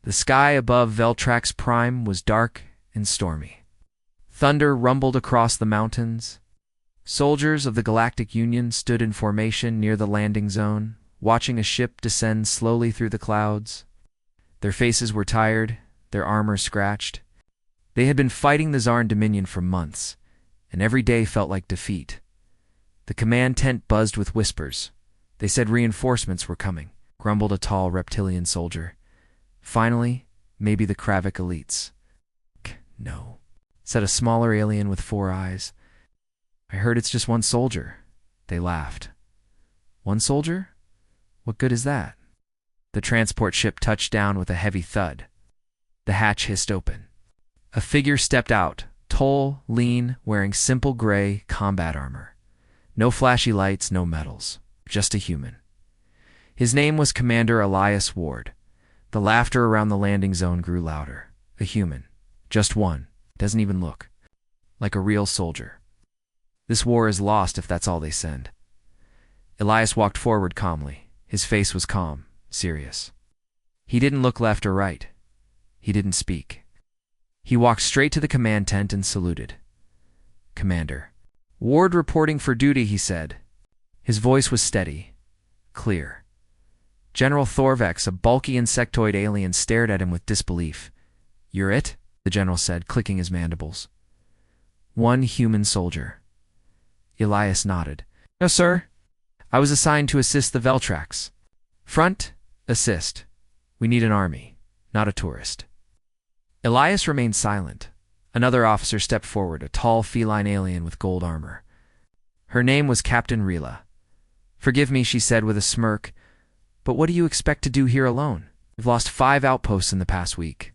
The sky above Veltrax Prime was dark and stormy. Thunder rumbled across the mountains. Soldiers of the Galactic Union stood in formation near the landing zone, watching a ship descend slowly through the clouds. Their faces were tired, their armor scratched. They had been fighting the Zarn Dominion for months, and every day felt like defeat. The command tent buzzed with whispers. They said reinforcements were coming, grumbled a tall reptilian soldier. Finally, maybe the Kravik elites. No, said a smaller alien with 4 eyes. I heard it's just one soldier. They laughed. One soldier? What good is that? The transport ship touched down with a heavy thud. The hatch hissed open. A figure stepped out, tall, lean, wearing simple gray combat armor. No flashy lights, no medals. Just a human. His name was Commander Elias Ward. The laughter around the landing zone grew louder. A human. Just one. Doesn't even look like a real soldier. This war is lost if that's all they send. Elias walked forward calmly. His face was calm, serious. He didn't look left or right. He didn't speak. He walked straight to the command tent and saluted. Commander. Ward reporting for duty, he said. His voice was steady, clear. General Thorvex, a bulky insectoid alien, stared at him with disbelief. You're it? The general said, clicking his mandibles. One human soldier. Elias nodded. No, sir. I was assigned to assist the Veltrax. Front, assist. We need an army, not a tourist. Elias remained silent. Another officer stepped forward, a tall feline alien with gold armor. Her name was Captain Rila. Forgive me, she said with a smirk, but what do you expect to do here alone? We've lost 5 outposts in the past week.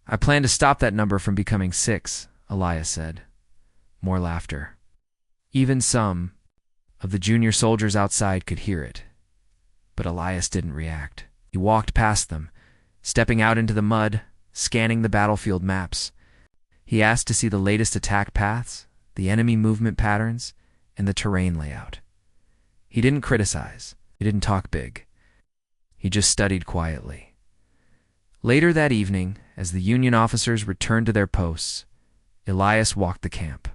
I plan to stop that number from becoming 6, Elias said. More laughter. Even some of the junior soldiers outside could hear it. But Elias didn't react. He walked past them, stepping out into the mud, scanning the battlefield maps. He asked to see the latest attack paths, the enemy movement patterns, and the terrain layout. He didn't criticize. He didn't talk big. He just studied quietly. Later that evening, as the Union officers returned to their posts, Elias walked the camp.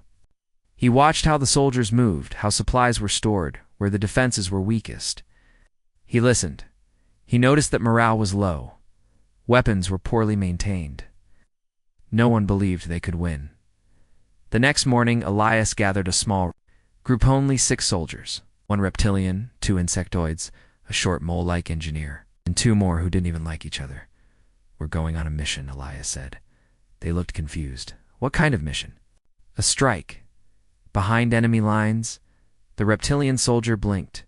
He watched how the soldiers moved, how supplies were stored, where the defenses were weakest. He listened. He noticed that morale was low. Weapons were poorly maintained. No one believed they could win. The next morning, Elias gathered a small group, only 6 soldiers, 1 reptilian, 2 insectoids, a short mole-like engineer, and 2 more who didn't even like each other. We're going on a mission, Elias said. They looked confused. What kind of mission? A strike. Behind enemy lines, the reptilian soldier blinked.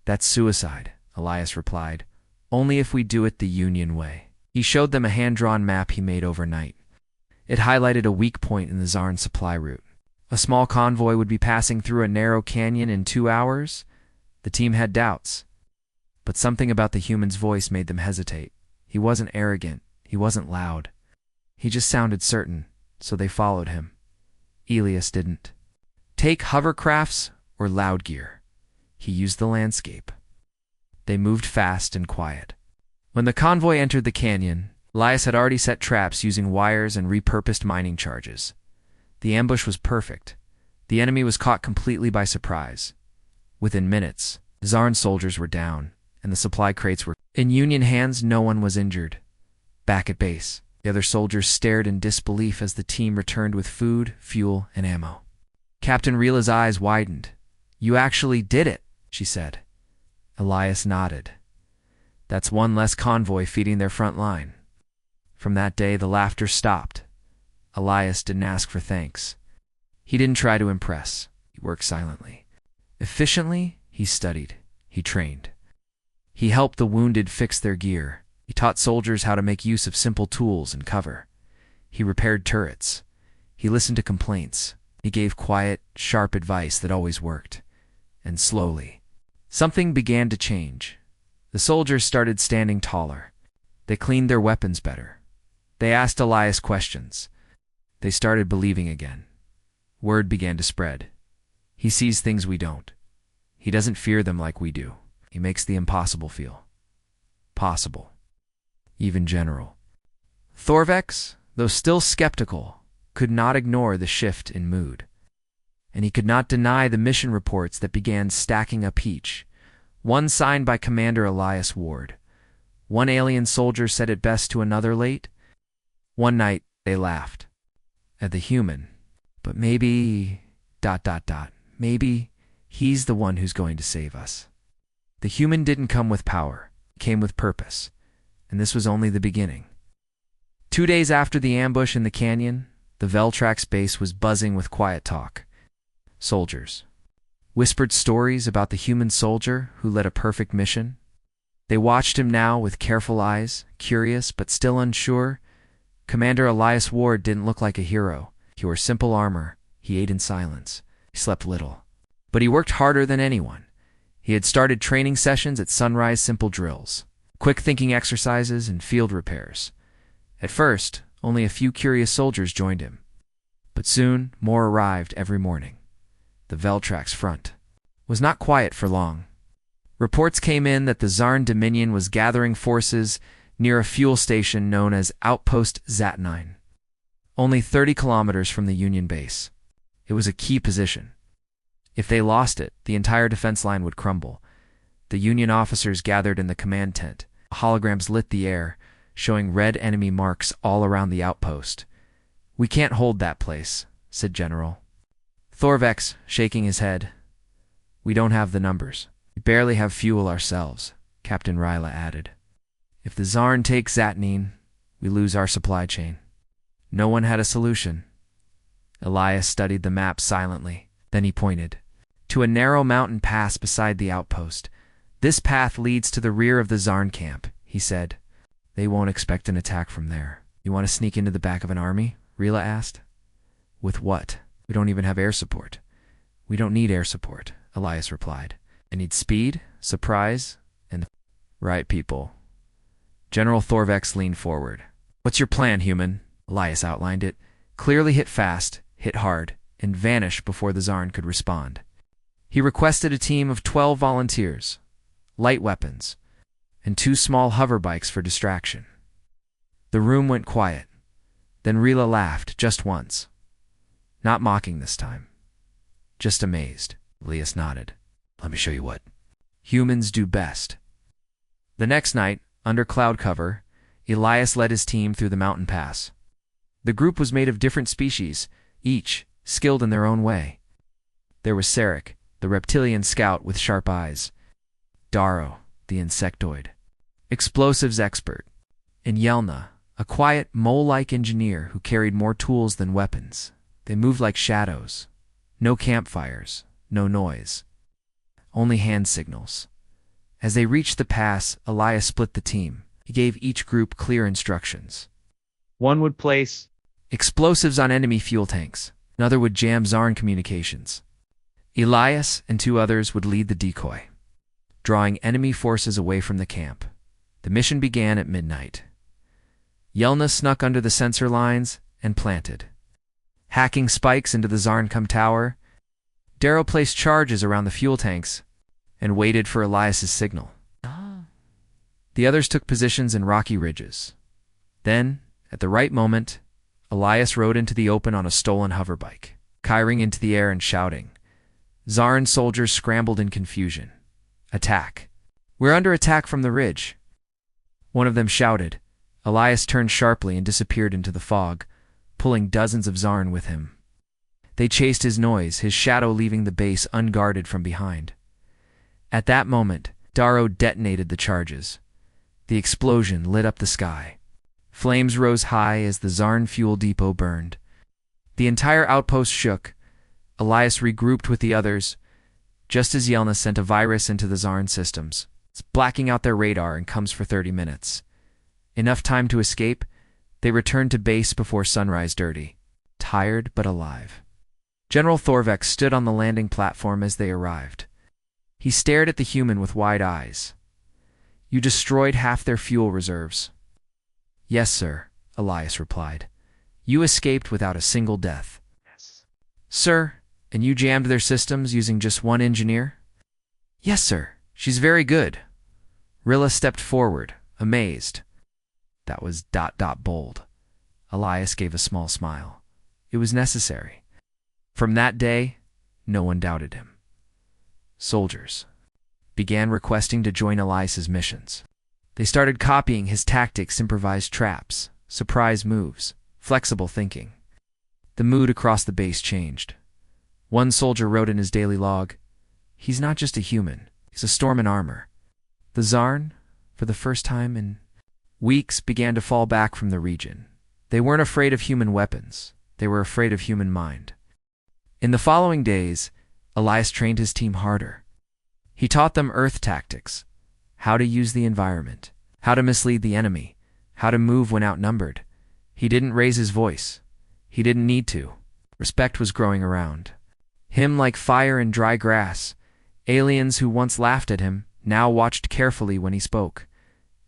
That's suicide, Elias replied. Only if we do it the Union way. He showed them a hand-drawn map he made overnight. It highlighted a weak point in the Zarn supply route. A small convoy would be passing through a narrow canyon in 2 hours. The team had doubts. But something about the human's voice made them hesitate. He wasn't arrogant. He wasn't loud. He just sounded certain, so they followed him. Elias didn't. Take hovercrafts or loud gear. He used the landscape. They moved fast and quiet. When the convoy entered the canyon, Elias had already set traps using wires and repurposed mining charges. The ambush was perfect. The enemy was caught completely by surprise. Within minutes, Zarn soldiers were down, and the supply crates were in Union hands. No one was injured. Back at base, the other soldiers stared in disbelief as the team returned with food, fuel, and ammo. Captain Rila's eyes widened. You actually did it, she said. Elias nodded. That's 1 less convoy feeding their front line. From that day, the laughter stopped. Elias didn't ask for thanks. He didn't try to impress. He worked silently. Efficiently, he studied. He trained. He helped the wounded fix their gear. He taught soldiers how to make use of simple tools and cover. He repaired turrets. He listened to complaints. He gave quiet, sharp advice that always worked. And slowly, something began to change. The soldiers started standing taller. They cleaned their weapons better. They asked Elias questions. They started believing again. Word began to spread. He sees things we don't. He doesn't fear them like we do. He makes the impossible feel possible. Even general Thorvex, though still skeptical, could not ignore the shift in mood. And he could not deny the mission reports that began stacking up each, one signed by Commander Elias Ward. One alien soldier said it best to another late. One night, they laughed at the human. But maybe... maybe he's the one who's going to save us. The human didn't come with power. He came with purpose. And this was only the beginning. 2 days after the ambush in the canyon, the Veltrax base was buzzing with quiet talk. Soldiers whispered stories about the human soldier who led a perfect mission. They watched him now with careful eyes, curious but still unsure. Commander Elias Ward didn't look like a hero. He wore simple armor. He ate in silence. He slept little. But he worked harder than anyone. He had started training sessions at sunrise, simple drills, quick thinking exercises, and field repairs. At first, only a few curious soldiers joined him. But soon, more arrived every morning. The Veltrax front was not quiet for long. Reports came in that the Zarn Dominion was gathering forces near a fuel station known as Outpost Zat-9, only 30 kilometers from the Union base. It was a key position. If they lost it, the entire defense line would crumble. The Union officers gathered in the command tent. Holograms lit the air, showing red enemy marks all around the outpost. "We can't hold that place," said General Thorvex, shaking his head. "We don't have the numbers. We barely have fuel ourselves," Captain Ryla added. "If the Zarn takes Zatnine, we lose our supply chain." No one had a solution. Elias studied the map silently. Then he pointed to a narrow mountain pass beside the outpost. "This path leads to the rear of the Zarn camp," he said. "They won't expect an attack from there." "You want to sneak into the back of an army?" Rila asked. "With what? We don't even have air support." "We don't need air support," Elias replied. "I need speed, surprise, and..." "Right, people." General Thorvex leaned forward. "What's your plan, human?" Elias outlined it. "Clearly hit fast, hit hard, and vanish before the Zarn could respond." He requested a team of 12 volunteers, light weapons, and 2 small hover bikes for distraction. The room went quiet. Then Rila laughed, just once. Not mocking this time. Just amazed. Elias nodded. "Let me show you what humans do best." The next night, under cloud cover, Elias led his team through the mountain pass. The group was made of different species, each skilled in their own way. There was Sarek, the reptilian scout with sharp eyes, Darrow, the insectoid, explosives expert, and Yelna, a quiet, mole-like engineer who carried more tools than weapons. They moved like shadows. No campfires, no noise. Only hand signals. As they reached the pass, Elias split the team. He gave each group clear instructions. One would place explosives on enemy fuel tanks. Another would jam Zarn communications. Elias and 2 others would lead the decoy, drawing enemy forces away from the camp. The mission began at midnight. Yelna snuck under the sensor lines and planted, hacking spikes into the Zarncom tower. Darrow placed charges around the fuel tanks and waited for Elias's signal. The others took positions in rocky ridges. Then, at the right moment, Elias rode into the open on a stolen hoverbike, kyring into the air and shouting. Zarn soldiers scrambled in confusion. "Attack! We're under attack from the ridge!" One of them shouted. Elias turned sharply and disappeared into the fog, pulling dozens of Zarn with him. They chased his noise, his shadow leaving the base unguarded from behind. At that moment, Darrow detonated the charges. The explosion lit up the sky. Flames rose high as the Zarn fuel depot burned. The entire outpost shook. Elias regrouped with the others, just as Yelna sent a virus into the Zarn systems. It's blacking out their radar and comes for 30 minutes. Enough time to escape, they returned to base before sunrise dirty, tired but alive. General Thorvex stood on the landing platform as they arrived. He stared at the human with wide eyes. "You destroyed half their fuel reserves." "Yes, sir," Elias replied. "You escaped without a single death." "Yes." "Sir, and you jammed their systems using just 1 engineer?" "Yes, sir. She's very good." Rilla stepped forward, amazed. That was ... bold. Elias gave a small smile. It was necessary. From that day, no one doubted him. Soldiers began requesting to join Elias's missions. They started copying his tactics, improvised traps, surprise moves, flexible thinking. The mood across the base changed. One soldier wrote in his daily log, "He's not just a human, he's a storm in armor." The Zarn, for the first time in weeks, began to fall back from the region. They weren't afraid of human weapons. They were afraid of human mind. In the following days, Elias trained his team harder. He taught them Earth tactics, how to use the environment, how to mislead the enemy, how to move when outnumbered. He didn't raise his voice. He didn't need to. Respect was growing around him like fire in dry grass. Aliens who once laughed at him now watched carefully when he spoke,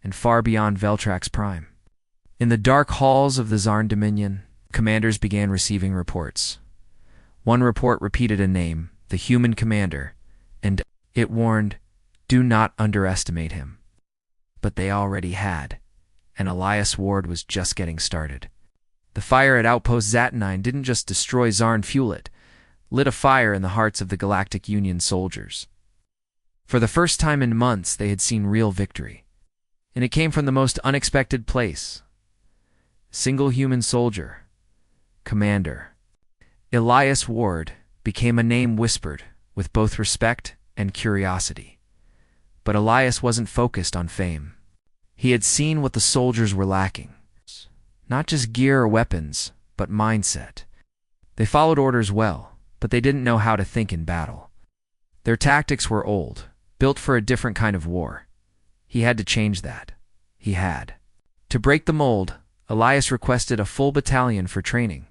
and far beyond Veltrax Prime. In the dark halls of the Zarn Dominion, commanders began receiving reports. One report repeated a name, the human commander, and it warned, do not underestimate him. But they already had, and Elias Ward was just getting started. The fire at Outpost Zatanine didn't just destroy Zarn fuel, it lit a fire in the hearts of the Galactic Union soldiers. For the first time in months, they had seen real victory. And it came from the most unexpected place. Single human soldier, commander. Elias Ward became a name whispered with both respect and curiosity. But Elias wasn't focused on fame. He had seen what the soldiers were lacking. Not just gear or weapons, but mindset. They followed orders well, but they didn't know how to think in battle. Their tactics were old, built for a different kind of war. He had to change that. He had. To break the mold, Elias requested a full battalion for training.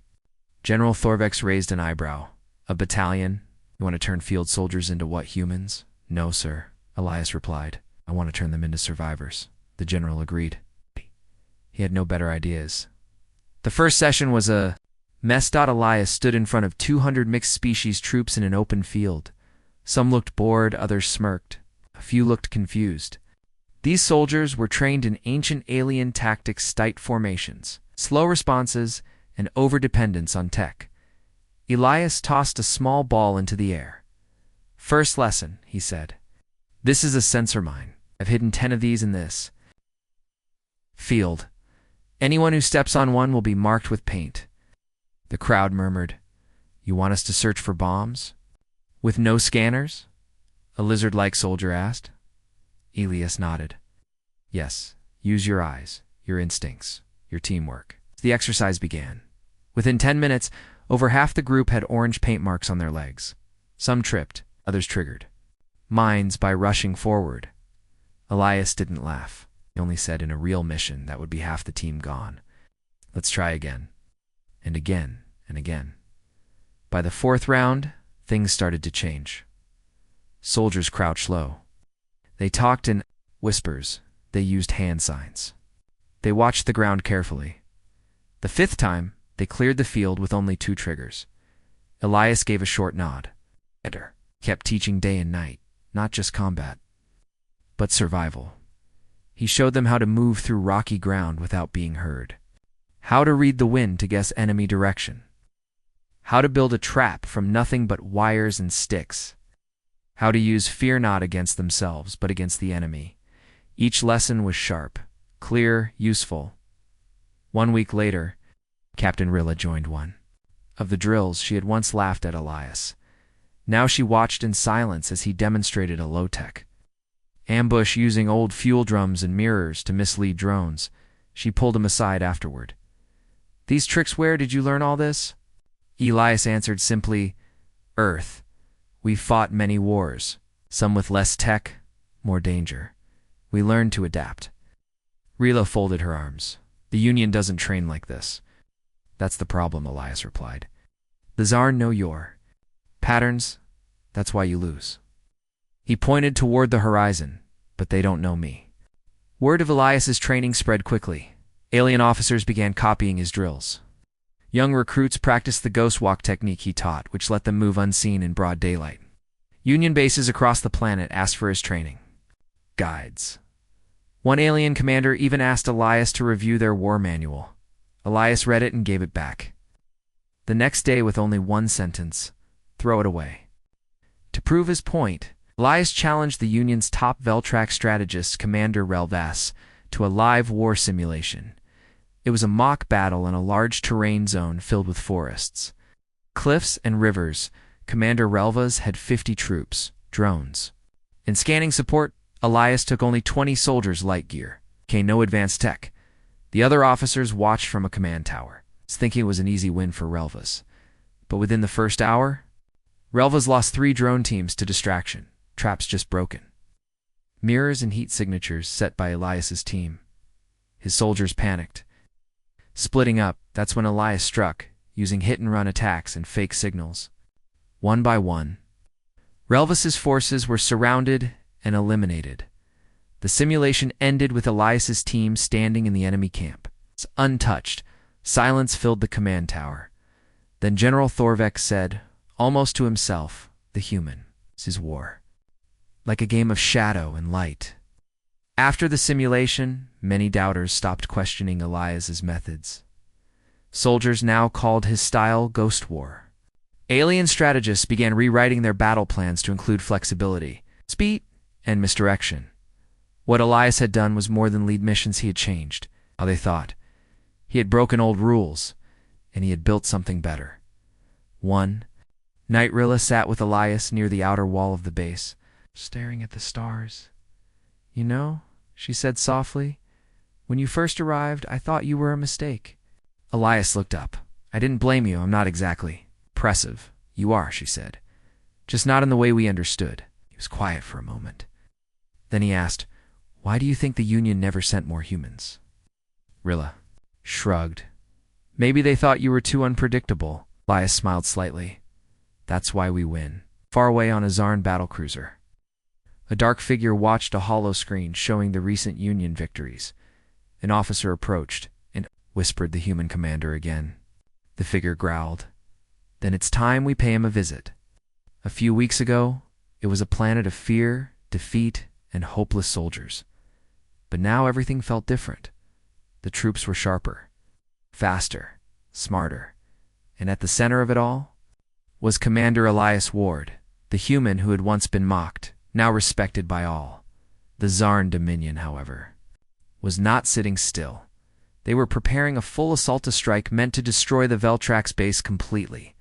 General Thorvex raised an eyebrow. A battalion? You want to turn field soldiers into what, humans? No, sir, Elias replied. I want to turn them into survivors. The general agreed. He had no better ideas. The first session was a mess. Elias stood in front of 200 mixed species troops in an open field. Some looked bored, others smirked. A few looked confused. These soldiers were trained in ancient alien tactics, tight formations, slow responses, and overdependence on tech. Elias tossed a small ball into the air. First lesson, he said. This is a sensor mine. I've hidden 10 of these in this field. Anyone who steps on one will be marked with paint. The crowd murmured, You want us to search for bombs? With no scanners? A lizard-like soldier asked. Elias nodded. Yes, use your eyes, your instincts, your teamwork. The exercise began. Within 10 minutes, over half the group had orange paint marks on their legs. Some tripped, others triggered. Minds by rushing forward. Elias didn't laugh. He only said, in a real mission, that would be half the team gone. Let's try again. And again, and again. By the fourth round, things started to change. Soldiers crouched low. They talked in whispers. They used hand signs. They watched the ground carefully. The fifth time, they cleared the field with only 2 triggers. Elias gave a short nod. Enter. Kept teaching day and night, not just combat, but survival. He showed them how to move through rocky ground without being heard. How to read the wind to guess enemy direction. How to build a trap from nothing but wires and sticks. How to use fear not against themselves, but against the enemy. Each lesson was sharp, clear, useful. 1 week later, Captain Rilla joined one of the drills. She had once laughed at Elias. Now she watched in silence as he demonstrated a low-tech ambush using old fuel drums and mirrors to mislead drones. She pulled him aside afterward. These tricks, where did you learn all this? Elias answered simply, Earth. We fought many wars, some with less tech, more danger. We learned to adapt. Rila folded her arms. The Union doesn't train like this. That's the problem, Elias replied. The Zarn know your patterns. That's why you lose. He pointed toward the horizon, but they don't know me. Word of Elias's training spread quickly. Alien officers began copying his drills. Young recruits practiced the ghost walk technique he taught, which let them move unseen in broad daylight. Union bases across the planet asked for his training. Guides. One alien commander even asked Elias to review their war manual. Elias read it and gave it back. The next day, with only one sentence, "Throw it away." To prove his point, Elias challenged the Union's top Veltrax strategist, Commander Relvas, to a live war simulation. It was a mock battle in a large terrain zone filled with forests, cliffs, and rivers. Commander Relvas had 50 troops, drones. In scanning support, Elias took only 20 soldiers light gear. Okay, no advanced tech. The other officers watched from a command tower, thinking it was an easy win for Relvas. But within the first hour, Relvas lost 3 drone teams to distraction, traps just broken. Mirrors and heat signatures set by Elias's team. His soldiers panicked. Splitting up, that's when Elias struck, using hit-and-run attacks and fake signals. One by one, Relvas's forces were surrounded and eliminated. The simulation ended with Elias's team standing in the enemy camp. It's untouched. Silence filled the command tower. Then General Thorvek said, almost to himself, "The human is war." Like a game of shadow and light. After the simulation, many doubters stopped questioning Elias's methods. Soldiers now called his style ghost war. Alien strategists began rewriting their battle plans to include flexibility, speed, and misdirection. What Elias had done was more than lead missions. He had changed how they thought. He had broken old rules, and he had built something better. One night, Rilla sat with Elias near the outer wall of the base, staring at the stars. "You know," she said softly, "when you first arrived, I thought you were a mistake." Elias looked up. "I didn't blame you. I'm not exactly impressive." "You are," she said. "Just not in the way we understood." He was quiet for a moment. Then he asked, "Why do you think the Union never sent more humans?" Rilla shrugged. "Maybe they thought you were too unpredictable." Elias smiled slightly. "That's why we win." Far away on a Zarn battlecruiser, a dark figure watched a hollow screen showing the recent Union victories. An officer approached and whispered the human commander again. The figure growled. "Then it's time we pay him a visit. A few weeks ago, it was a planet of fear, defeat, and hopeless soldiers. But now everything felt different. The troops were sharper, faster, smarter. And at the center of it all was Commander Elias Ward, the human who had once been mocked, now respected by all. The Zarn Dominion, however, was not sitting still. They were preparing a full assault strike meant to destroy the Veltrax base completely.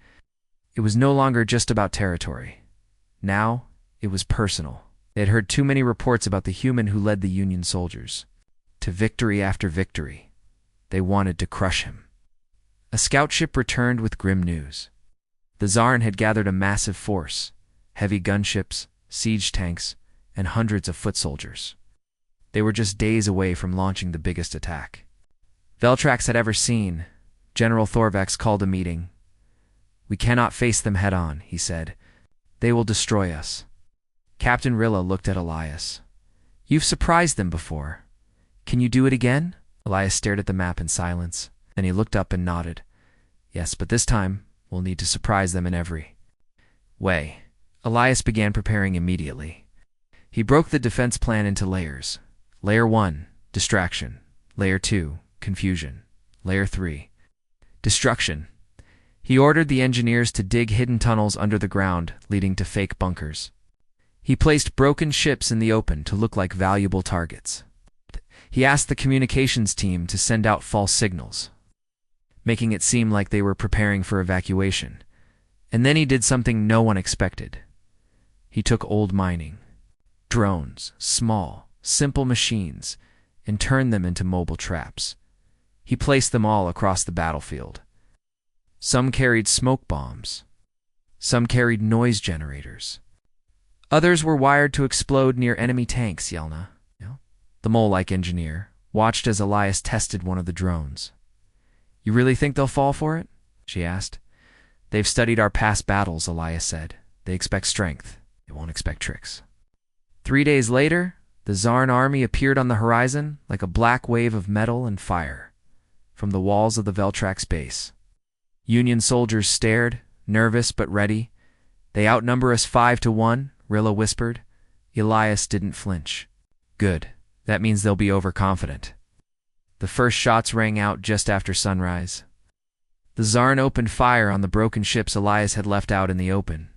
It was no longer just about territory. Now, it was personal. They had heard too many reports about the human who led the Union soldiers to victory after victory. They wanted to crush him. A scout ship returned with grim news. The Zarn had gathered a massive force, heavy gunships, siege tanks, and hundreds of foot soldiers. They were just days away from launching the biggest attack Veltrax had ever seen. General Thorvex called a meeting. "We cannot face them head-on," he said. "They will destroy us." Captain Rilla looked at Elias. "You've surprised them before. Can you do it again?" Elias stared at the map in silence. Then he looked up and nodded. "Yes, but this time we'll need to surprise them in every way." Elias began preparing immediately. He broke the defense plan into layers. Layer 1, distraction. Layer 2, confusion. Layer 3, destruction. He ordered the engineers to dig hidden tunnels under the ground, leading to fake bunkers. He placed broken ships in the open to look like valuable targets. He asked the communications team to send out false signals, making it seem like they were preparing for evacuation. And then he did something no one expected. He took old mining, drones, small, simple machines, and turned them into mobile traps. He placed them all across the battlefield. Some carried smoke bombs. Some carried noise generators. Others were wired to explode near enemy tanks. Yelna, the mole-like engineer, watched as Elias tested one of the drones. "You really think they'll fall for it?" she asked. "They've studied our past battles," Elias said. "They expect strength. They won't expect tricks." 3 days later, the Zarn army appeared on the horizon like a black wave of metal and fire from the walls of the Veltrax base. Union soldiers stared, nervous but ready. "They outnumber us 5-1, Rilla whispered. Elias didn't flinch. "Good. That means they'll be overconfident." The first shots rang out just after sunrise. The Zarn opened fire on the broken ships Elias had left out in the open.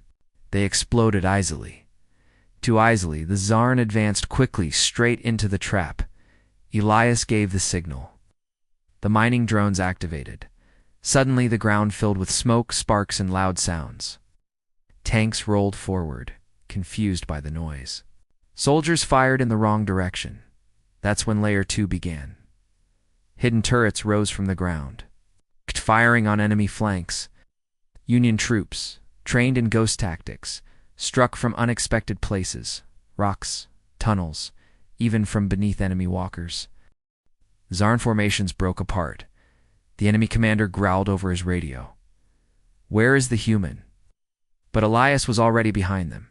They exploded easily. Too easily, the Zarn advanced quickly straight into the trap. Elias gave the signal. The mining drones activated. Suddenly the ground filled with smoke, sparks, and loud sounds. Tanks rolled forward, confused by the noise. Soldiers fired in the wrong direction. That's when Layer 2 began. Hidden turrets rose from the ground, firing on enemy flanks. Union troops, trained in ghost tactics, struck from unexpected places, rocks, tunnels, even from beneath enemy walkers. Zarn formations broke apart. The enemy commander growled over his radio. "Where is the human?" But Elias was already behind them.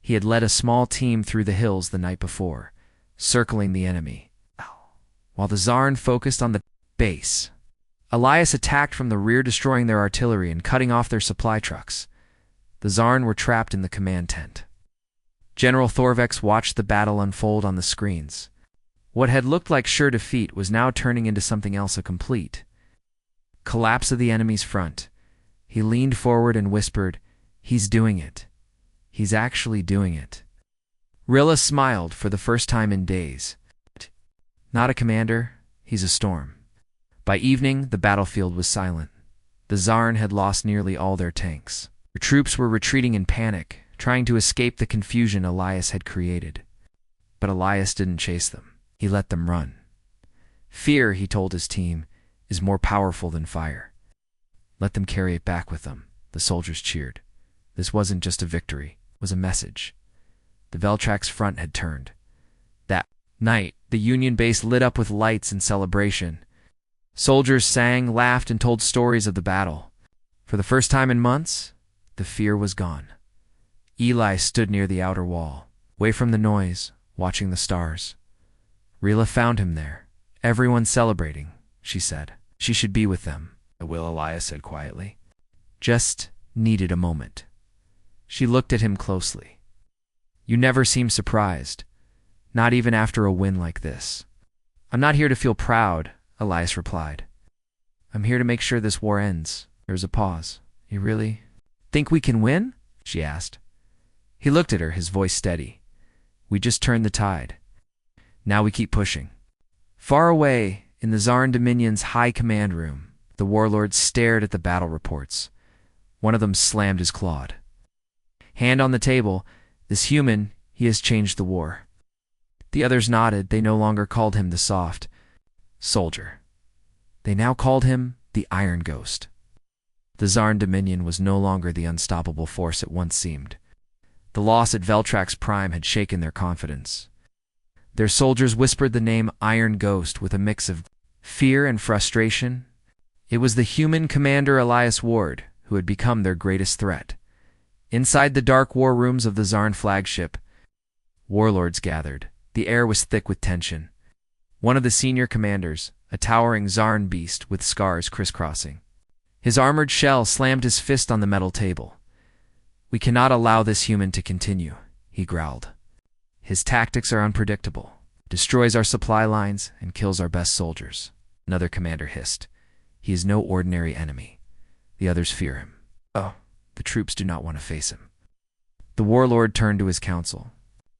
He had led a small team through the hills the night before, circling the enemy. While the Zarn focused on the base, Elias attacked from the rear, destroying their artillery and cutting off their supply trucks. The Zarn were trapped in the command tent. General Thorvex watched the battle unfold on the screens. What had looked like sure defeat was now turning into something else, a complete collapse of the enemy's front. He leaned forward and whispered, "He's doing it. He's actually doing it." Rilla smiled for the first time in days. Not a commander, he's a storm. By evening, the battlefield was silent. The Zarn had lost nearly all their tanks. Their troops were retreating in panic, trying to escape the confusion Elias had created. But Elias didn't chase them. He let them run. Fear, he told his team, is more powerful than fire. Let them carry it back with them. The soldiers cheered. This wasn't just a victory, it was a message. The Veltrax front had turned. That night, the Union base lit up with lights and celebration. Soldiers sang, laughed, and told stories of the battle. For the first time in months, the fear was gone. Eli stood near the outer wall, away from the noise, watching the stars. Rilla found him there. "Everyone celebrating," she said. "She should be with them," Elias said quietly. "Just needed a moment." She looked at him closely. "You never seem surprised, not even after a win like this." "I'm not here to feel proud," Elias replied. "I'm here to make sure this war ends." There was a pause. "You really think we can win?" she asked. He looked at her, his voice steady. "We just turned the tide. Now we keep pushing." Far away, in the Zarn Dominion's high command room, the warlords stared at the battle reports. One of them slammed his clod. Hand on the table, "This human, he has changed the war." The others nodded. They no longer called him the soft soldier. They now called him the Iron Ghost. The Zarn Dominion was no longer the unstoppable force it once seemed. The loss at Veltrax Prime had shaken their confidence. Their soldiers whispered the name Iron Ghost with a mix of fear and frustration. It was the human commander Elias Ward who had become their greatest threat. Inside the dark war rooms of the Zarn flagship, warlords gathered. The air was thick with tension. One of the senior commanders, a towering Zarn beast with scars crisscrossing. His armored shell slammed his fist on the metal table. "We cannot allow this human to continue," he growled. "His tactics are unpredictable, destroys our supply lines, and kills our best soldiers." Another commander hissed. "He is no ordinary enemy. The others fear him. Oh, the troops do not want to face him." The warlord turned to his council.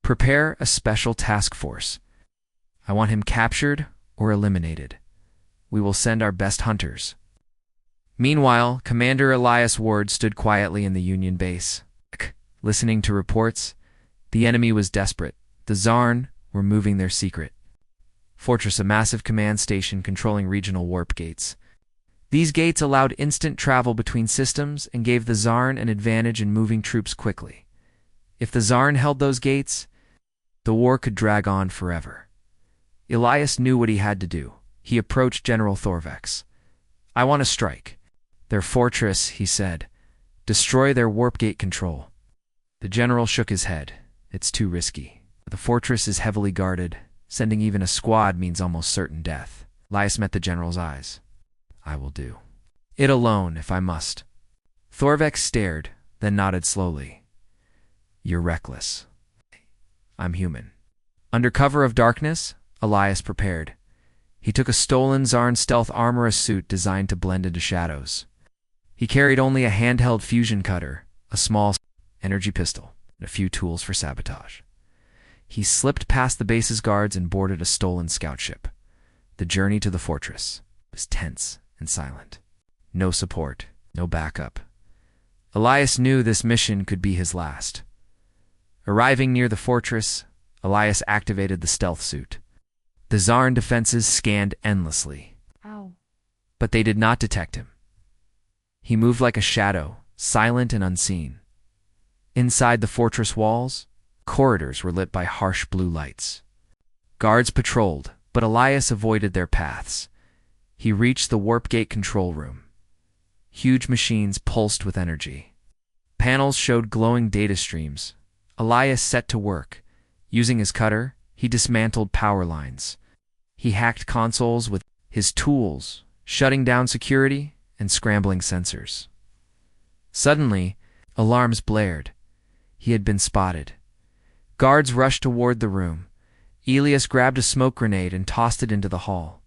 "Prepare a special task force. I want him captured or eliminated. We will send our best hunters." Meanwhile, Commander Elias Ward stood quietly in the Union base, listening to reports. The enemy was desperate. The Zarn were moving their secret fortress, a massive command station controlling regional warp gates. These gates allowed instant travel between systems and gave the Zarn an advantage in moving troops quickly. If the Zarn held those gates, the war could drag on forever. Elias knew what he had to do. He approached General Thorvex. "I want to strike their fortress," he said. "Destroy their warp gate control." The general shook his head. "It's too risky. The fortress is heavily guarded. Sending even a squad means almost certain death." Elias met the general's eyes. "I will do it alone if I must." Thorvex stared, then nodded slowly. "You're reckless." "I'm human." Under cover of darkness, Elias prepared. He took a stolen Zarn stealth armorous suit designed to blend into shadows. He carried only a handheld fusion cutter, a small energy pistol, and a few tools for sabotage. He slipped past the base's guards and boarded a stolen scout ship. The journey to the fortress was tense and silent. No support, no backup. Elias knew this mission could be his last. Arriving near the fortress, Elias activated the stealth suit. The Zarn defenses scanned endlessly. Ow. But they did not detect him. He moved like a shadow, silent and unseen. Inside the fortress walls, corridors were lit by harsh blue lights. Guards patrolled, but Elias avoided their paths. He reached the warp gate control room. Huge machines pulsed with energy. Panels showed glowing data streams. Elias set to work. Using his cutter, he dismantled power lines. He hacked consoles with his tools, shutting down security and scrambling sensors. Suddenly, alarms blared. He had been spotted. Guards rushed toward the room. Elias grabbed a smoke grenade and tossed it into the hall.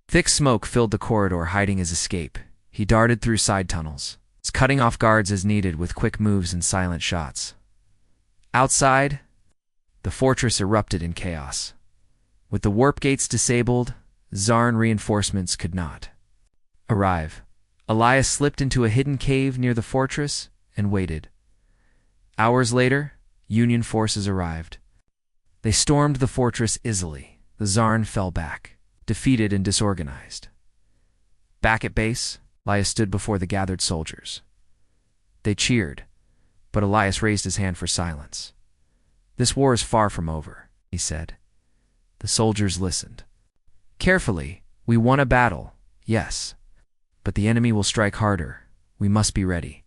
Thick smoke filled the corridor, hiding his escape. He darted through side tunnels, cutting off guards as needed with quick moves and silent shots. Outside, the fortress erupted in chaos. With the warp gates disabled, Zarn reinforcements could not arrive. Elias slipped into a hidden cave near the fortress and waited. Hours later, Union forces arrived. They stormed the fortress easily. The Zarn fell back, defeated and disorganized. Back at base, Elias stood before the gathered soldiers. They cheered, but Elias raised his hand for silence. "This war is far from over," he said. The soldiers listened. "Carefully, we won a battle, yes. But the enemy will strike harder. We must be ready."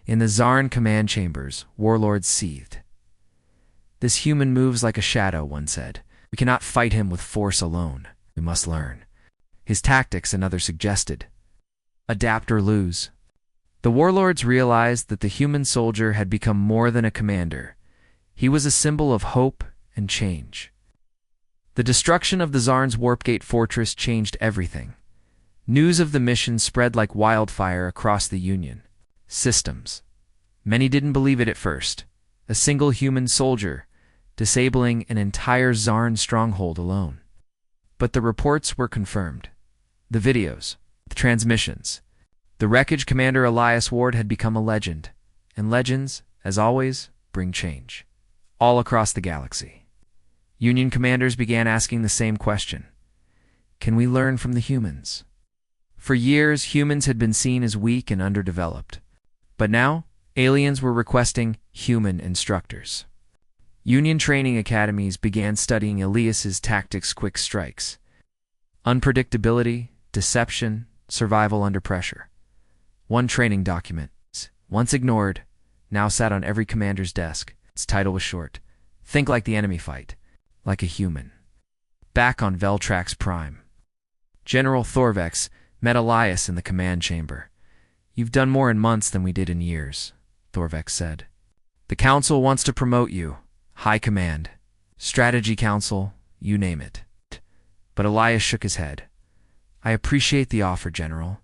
In the Zarn command chambers, warlords seethed. "This human moves like a shadow," one said. "We cannot fight him with force alone. We must learn his tactics," another suggested. "Adapt or lose." The warlords realized that the human soldier had become more than a commander. He was a symbol of hope and change. The destruction of the Zarn's Warpgate fortress changed everything. News of the mission spread like wildfire across the Union. Systems. Many didn't believe it at first. A single human soldier, disabling an entire Zarn stronghold alone. But the reports were confirmed. The videos, the transmissions. The wreckage Commander Elias Ward had become a legend. And legends, as always, bring change. All across the galaxy. Union commanders began asking the same question. Can we learn from the humans? For years, humans had been seen as weak and underdeveloped. But now, aliens were requesting human instructors. Union training academies began studying Elias's tactics, quick strikes. Unpredictability, deception, survival under pressure. One training document, once ignored, now sat on every commander's desk. Its title was short. Think like the enemy, fight like a human. Back on Veltrax Prime, General Thorvex met Elias in the command chamber. "You've done more in months than we did in years," Thorvex said. "The Council wants to promote you. High Command, Strategy Council, you name it." But Elias shook his head. "I appreciate the offer, General,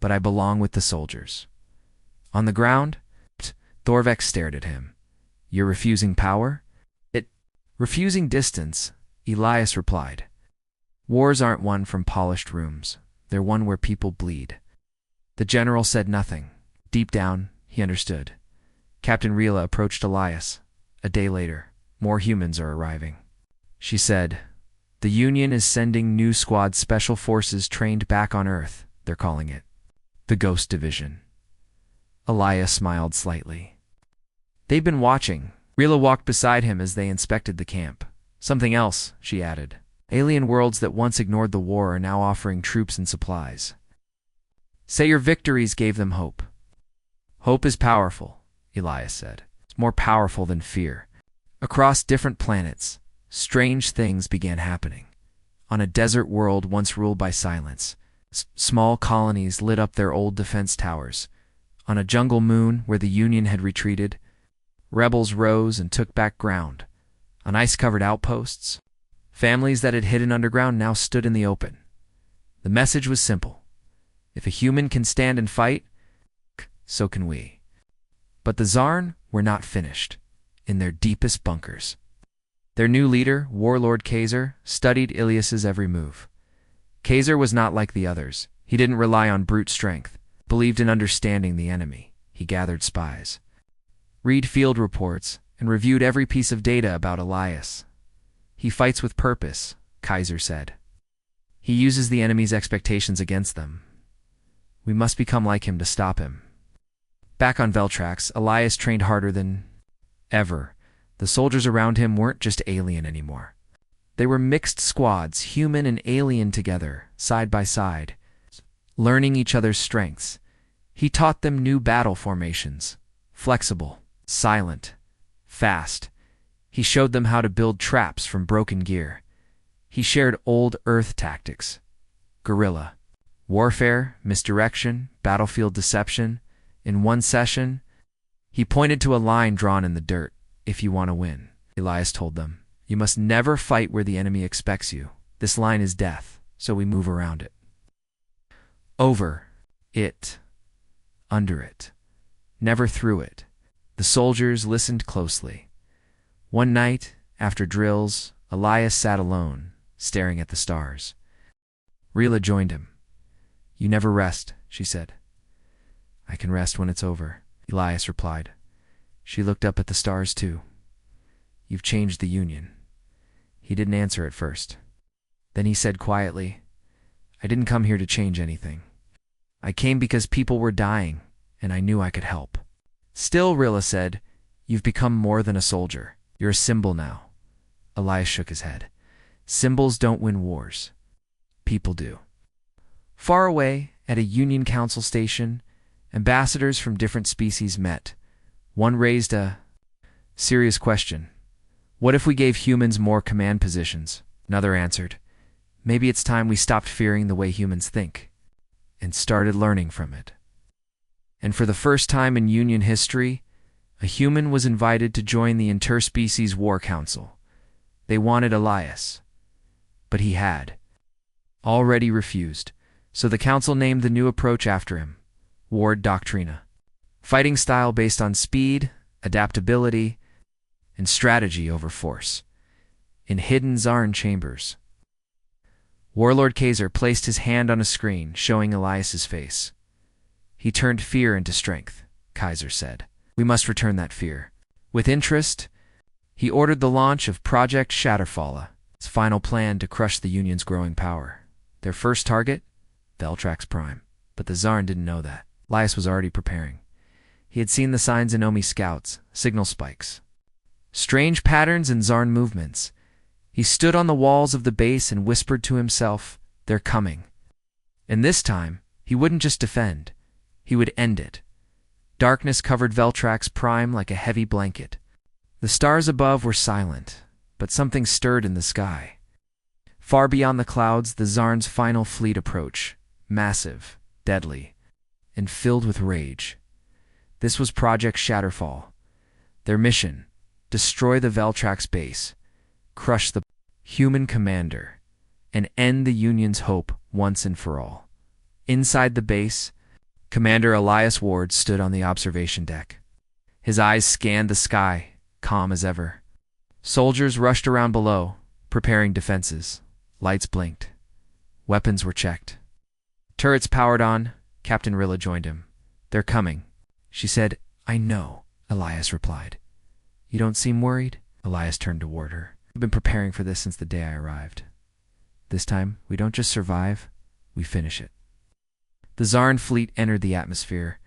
but I belong with the soldiers." On the ground, Thorvex stared at him. "You're refusing power?" "Refusing distance," Elias replied. "Wars aren't won from polished rooms. They're won where people bleed." The general said nothing. Deep down, he understood. Captain Rila approached Elias. A day later, more humans are arriving. She said, "The Union is sending new squad special forces trained back on Earth, they're calling it. The Ghost Division." Elias smiled slightly. "They've been watching." Rila walked beside him as they inspected the camp. "Something else," she added. "Alien worlds that once ignored the war are now offering troops and supplies. Say your victories gave them hope." "Hope is powerful," Elias said. "It's more powerful than fear." Across different planets, strange things began happening. On a desert world once ruled by silence, small colonies lit up their old defense towers. On a jungle moon where the Union had retreated, rebels rose and took back ground. On ice-covered outposts, families that had hidden underground now stood in the open. The message was simple. If a human can stand and fight, so can we. But the Zarn were not finished. In their deepest bunkers, their new leader, Warlord Kaiser, studied Ilias's every move. Kaiser was not like the others. He didn't rely on brute strength, believed in understanding the enemy. He gathered spies, read field reports, and reviewed every piece of data about Elias. He fights with purpose, Kaiser said. He uses the enemy's expectations against them. We must become like him to stop him. Back on Veltrax, Elias trained harder than ever. The soldiers around him weren't just alien anymore. They were mixed squads, human and alien together, side by side, learning each other's strengths. He taught them new battle formations, flexible, silent, fast. He showed them how to build traps from broken gear. He shared old Earth tactics, guerrilla, warfare, misdirection, battlefield deception. In one session, he pointed to a line drawn in the dirt. If you want to win, Elias told them, you must never fight where the enemy expects you. This line is death, so we move around it. Over it, under it, never through it. The soldiers listened closely. One night, after drills, Elias sat alone, staring at the stars. Rila joined him. You never rest, she said. I can rest when it's over, Elias replied. She looked up at the stars too. You've changed the Union. He didn't answer at first. Then he said quietly, I didn't come here to change anything. I came because people were dying, and I knew I could help. Still, Rilla said, you've become more than a soldier. You're a symbol now. Elias shook his head. Symbols don't win wars. People do. Far away, at a Union Council station, ambassadors from different species met. One raised a serious question. What if we gave humans more command positions? Another answered, maybe it's time we stopped fearing the way humans think and started learning from it. And for the first time in Union history, a human was invited to join the Interspecies War Council. They wanted Elias, but he had already refused, so the council named the new approach after him, Ward Doctrina. Fighting style based on speed, adaptability, and strategy over force. In hidden Zarn chambers. Warlord Kaiser placed his hand on a screen, showing Elias's face. He turned fear into strength, Kaiser said. We must return that fear. With interest, he ordered the launch of Project Shatterfalla, its final plan to crush the Union's growing power. Their first target? Veltrax Prime. But the Zarn didn't know that. Elias was already preparing. He had seen the signs in Omi scouts, signal spikes, strange patterns in Zarn movements. He stood on the walls of the base and whispered to himself, they're coming. And this time, he wouldn't just defend. He would end it. Darkness covered Veltrax Prime like a heavy blanket. The stars above were silent, but something stirred in the sky. Far beyond the clouds, the Zarn's final fleet approached, massive, deadly, and filled with rage. This was Project Shatterfall. Their mission, destroy the Veltrax base, crush the human commander, and end the Union's hope once and for all. Inside the base, Commander Elias Ward stood on the observation deck. His eyes scanned the sky, calm as ever. Soldiers rushed around below, preparing defenses. Lights blinked. Weapons were checked. Turrets powered on. Captain Rilla joined him. They're coming. She said, I know, Elias replied. You don't seem worried? Elias turned toward her. I've been preparing for this since the day I arrived. This time, we don't just survive, we finish it. The Zarn fleet entered the atmosphere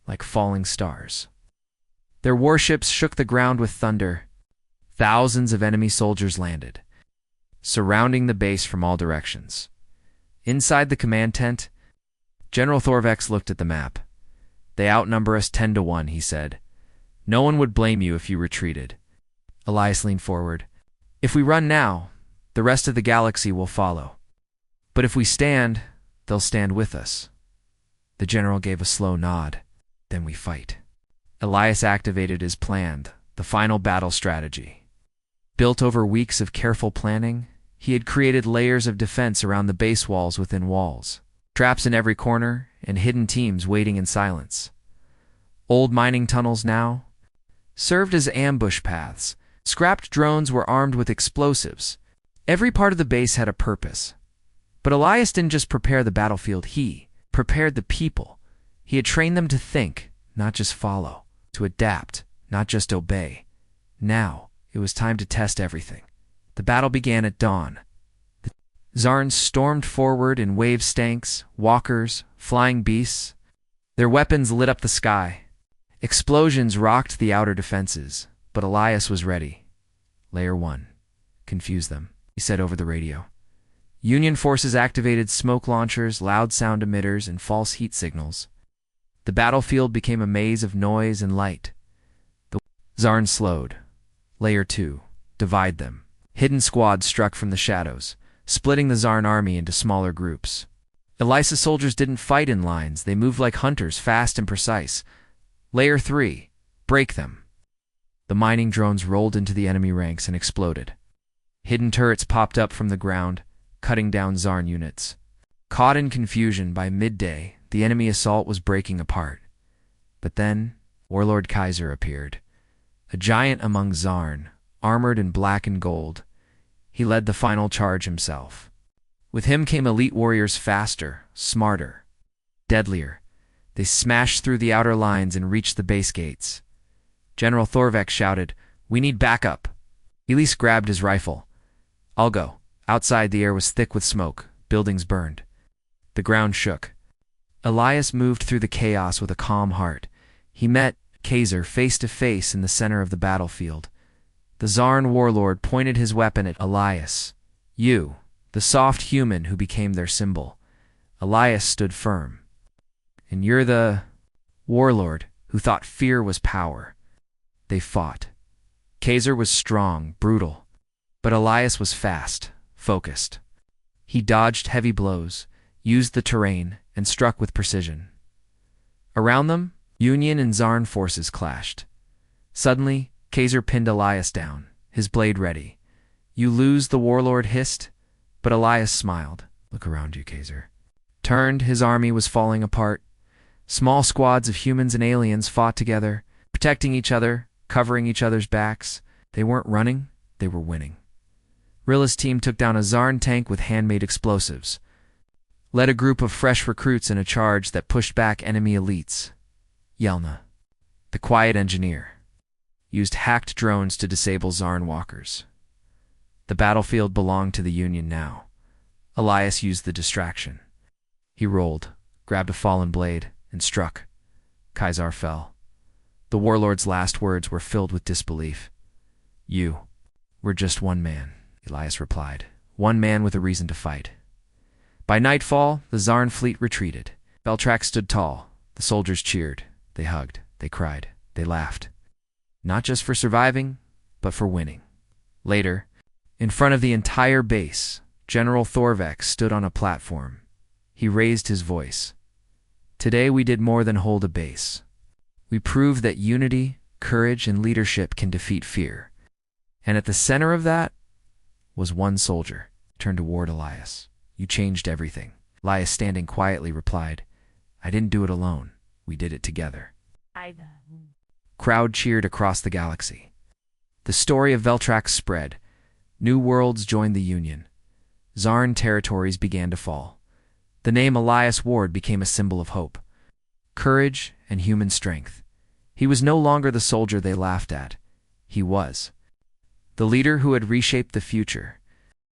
like falling stars. Their warships shook the ground with thunder. Thousands of enemy soldiers landed, surrounding the base from all directions. Inside the command tent, General Thorvex looked at the map. They outnumber us 10-1, he said. No one would blame you if you retreated. Elias leaned forward. If we run now, the rest of the galaxy will follow. But if we stand, they'll stand with us. The general gave a slow nod. Then we fight. Elias activated his plan, the final battle strategy. Built over weeks of careful planning, He had created layers of defense around the base walls within walls, traps in every corner, and hidden teams waiting in silence. Old mining tunnels now served as ambush paths. Scrapped drones were armed with explosives. Every part of the base had a purpose. But Elias didn't just prepare the battlefield, he prepared the people. He had trained them to think, not just follow, to adapt, not just obey. Now, it was time to test everything. The battle began at dawn. The Zarns stormed forward in wave stanks, walkers, flying beasts. Their weapons lit up the sky. Explosions rocked the outer defenses, but Elias was ready. Layer 1. Confuse them, he said over the radio. Union forces activated smoke launchers, loud sound emitters, and false heat signals. The battlefield became a maze of noise and light. The Zarns slowed. Layer 2. Divide them. Hidden squads struck from the shadows, splitting the Zarn army into smaller groups. Elias's soldiers didn't fight in lines, they moved like hunters, fast and precise. Layer 3. Break them. The mining drones rolled into the enemy ranks and exploded. Hidden turrets popped up from the ground, cutting down Zarn units. Caught in confusion, by midday, the enemy assault was breaking apart. But then, Warlord Kaiser appeared. A giant among Zarn, armored in black and gold. He led the final charge himself. With him came elite warriors faster, smarter, deadlier. They smashed through the outer lines and reached the base gates. General Thorvek shouted, "We need backup." Elise grabbed his rifle. "I'll go." Outside, the air was thick with smoke. Buildings burned. The ground shook. Elias moved through the chaos with a calm heart. He met Kaiser face to face in the center of the battlefield. The Zarn warlord pointed his weapon at Elias. "You, the soft human who became their symbol." Elias stood firm. "And you're the warlord who thought fear was power." They fought. Kaiser was strong, brutal, but Elias was fast, focused. He dodged heavy blows, used the terrain, and struck with precision. Around them, Union and Zarn forces clashed. Suddenly, Kaiser pinned Elias down, his blade ready. "You lose," the warlord hissed, but Elias smiled. "Look around you, Kaiser." Turned, his army was falling apart. Small squads of humans and aliens fought together, protecting each other, covering each other's backs. They weren't running, they were winning. Rilla's team took down a Zarn tank with handmade explosives, led a group of fresh recruits in a charge that pushed back enemy elites. Yelna, the quiet engineer, used hacked drones to disable Zarn walkers. The battlefield belonged to the Union now. Elias used the distraction. He rolled, grabbed a fallen blade, and struck. Kaiser fell. The warlord's last words were filled with disbelief. "We're just one man," Elias replied. "One man with a reason to fight." By nightfall, the Zarn fleet retreated. Veltrax stood tall. The soldiers cheered. They hugged. They cried. They laughed. Not just for surviving, but for winning. Later, in front of the entire base, General Thorvek stood on a platform. He raised his voice. "Today we did more than hold a base. We proved that unity, courage, and leadership can defeat fear. And at the center of that was one soldier." Turned toward Elias. "You changed everything." Elias, standing quietly, replied, "I didn't do it alone. We did it together." Crowd cheered across the galaxy. The story of Veltrax spread. New worlds joined the Union. Zarn territories began to fall. The name Elias Ward became a symbol of hope, courage, and human strength. He was no longer the soldier they laughed at. He was the leader who had reshaped the future.